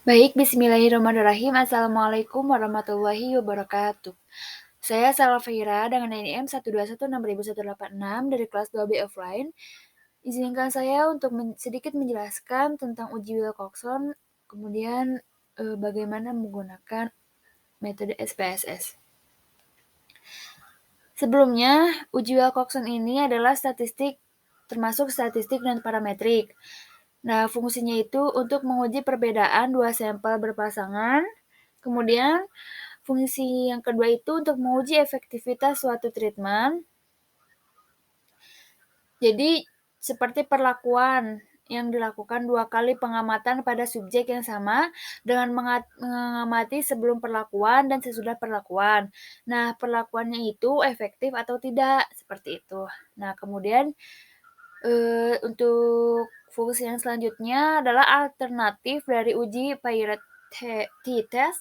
Baik, bismillahirrahmanirrahim. Assalamualaikum warahmatullahi wabarakatuh. Saya Salafira dengan NIM 1216186 dari kelas 2B offline. Izinkan saya untuk sedikit menjelaskan tentang uji Wilcoxon, kemudian bagaimana menggunakan metode SPSS. Sebelumnya, uji Wilcoxon ini adalah termasuk statistik dan parametrik. Nah, fungsinya itu untuk menguji perbedaan dua sampel berpasangan. Kemudian, fungsi yang kedua itu untuk menguji efektivitas suatu treatment. Jadi, seperti perlakuan yang dilakukan 2 kali pengamatan pada subjek yang sama dengan mengamati sebelum perlakuan dan sesudah perlakuan. Nah, perlakuannya itu efektif atau tidak, seperti itu. Nah, kemudian untuk fungsi yang selanjutnya adalah alternatif dari uji Peirce t-test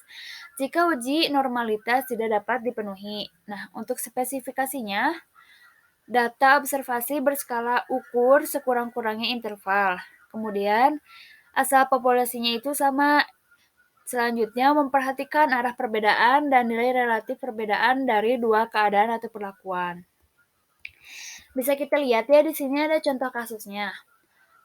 jika uji normalitas tidak dapat dipenuhi. Nah, untuk spesifikasinya, data observasi berskala ukur sekurang-kurangnya interval. Kemudian, asal populasinya itu sama. Selanjutnya, memperhatikan arah perbedaan dan nilai relatif perbedaan dari dua keadaan atau perlakuan. Bisa kita lihat ya, di sini ada contoh kasusnya.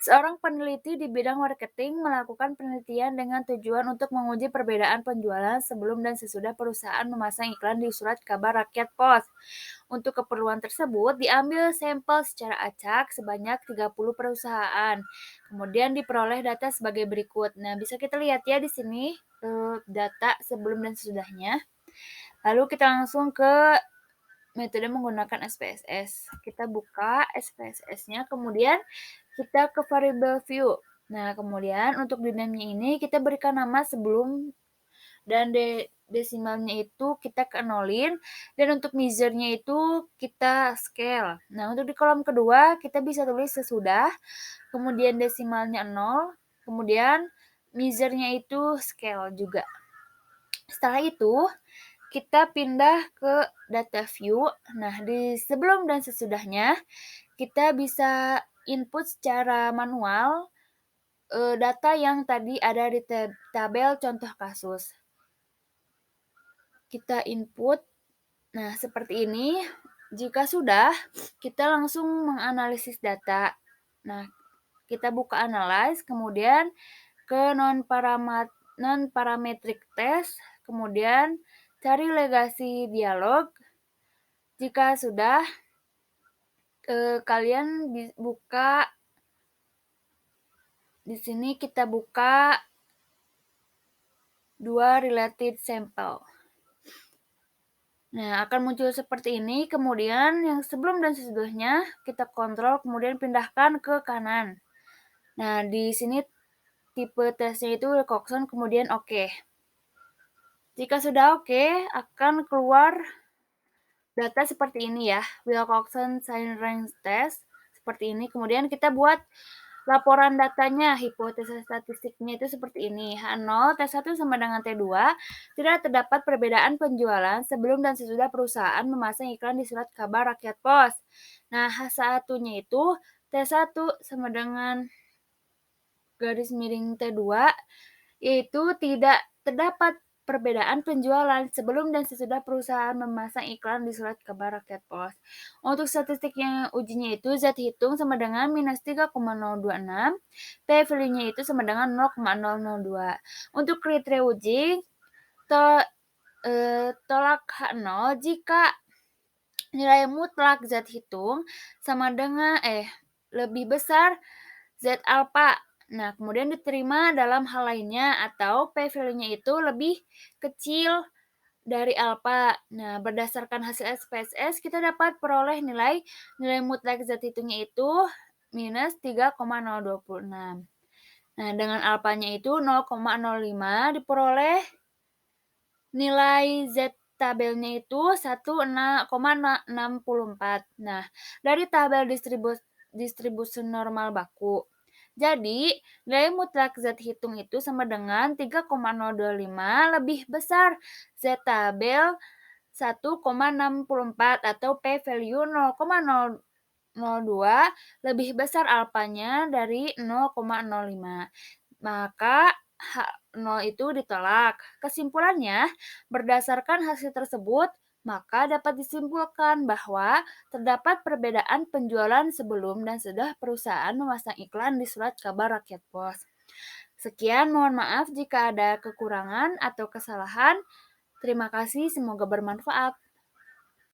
Seorang peneliti di bidang marketing melakukan penelitian dengan tujuan untuk menguji perbedaan penjualan sebelum dan sesudah perusahaan memasang iklan di surat kabar rakyat pos. Untuk keperluan tersebut, diambil sampel secara acak sebanyak 30 perusahaan. Kemudian diperoleh data sebagai berikut. Nah, bisa kita lihat ya di sini data sebelum dan sesudahnya. Lalu kita langsung ke metode menggunakan SPSS. Kita buka SPSS-nya, kemudian kita ke variable view. Nah, kemudian untuk dinamnya ini kita berikan nama sebelum dan desimalnya itu kita kenolin, dan untuk measure-nya itu kita scale. Nah, untuk di kolom kedua kita bisa tulis sesudah, kemudian desimalnya 0, kemudian measure-nya itu scale juga. Setelah itu, kita pindah ke data view. Nah, di sebelum dan sesudahnya kita bisa input secara manual data yang tadi ada di tabel contoh kasus. Kita input, nah seperti ini. Jika sudah, kita langsung menganalisis data. Nah, kita buka analyze, kemudian ke non-parametric test, kemudian cari legasi dialog. Jika sudah, kalian buka di sini, kita buka dua related sample. Nah, akan muncul seperti ini. Kemudian yang sebelum dan sesudahnya kita kontrol, kemudian pindahkan ke kanan. Nah, di sini tipe tesnya itu Wilcoxon, kemudian oke. Jika sudah oke, akan keluar data seperti ini ya, Wilcoxon Sign Range Test, seperti ini. Kemudian kita buat laporan datanya, hipotesa statistiknya itu seperti ini. H0, T1 sama dengan T2, tidak terdapat perbedaan penjualan sebelum dan sesudah perusahaan memasang iklan di surat kabar rakyat pos. Nah, H1-nya itu T1 sama dengan garis miring T2, yaitu tidak terdapat perbedaan penjualan sebelum dan sesudah perusahaan memasang iklan di surat kabar rakyat pos. Untuk statistik yang ujinya itu Z hitung sama dengan minus 3,026, P value-nya itu sama dengan 0,002. Untuk kriteria uji, tolak H0 jika nilai mutlak Z hitung sama dengan lebih besar Z alpha. Nah, kemudian diterima dalam hal lainnya atau P value-nya itu lebih kecil dari alpha. Nah, berdasarkan hasil SPSS kita dapat peroleh nilai mutlak Z hitungnya itu minus 3,026. Nah, dengan alpanya itu 0,05 diperoleh nilai Z tabelnya itu 1,64. Nah, dari tabel distribusi normal baku. Jadi, nilai mutlak Z hitung itu sama dengan 3,025 lebih besar Z tabel 1,64 atau P value 0,002 lebih besar alpanya dari 0,05. Maka nol itu ditolak. Kesimpulannya, berdasarkan hasil tersebut, maka dapat disimpulkan bahwa terdapat perbedaan penjualan sebelum dan setelah perusahaan memasang iklan di surat kabar Rakyat Pos. Sekian, mohon maaf jika ada kekurangan atau kesalahan. Terima kasih, semoga bermanfaat.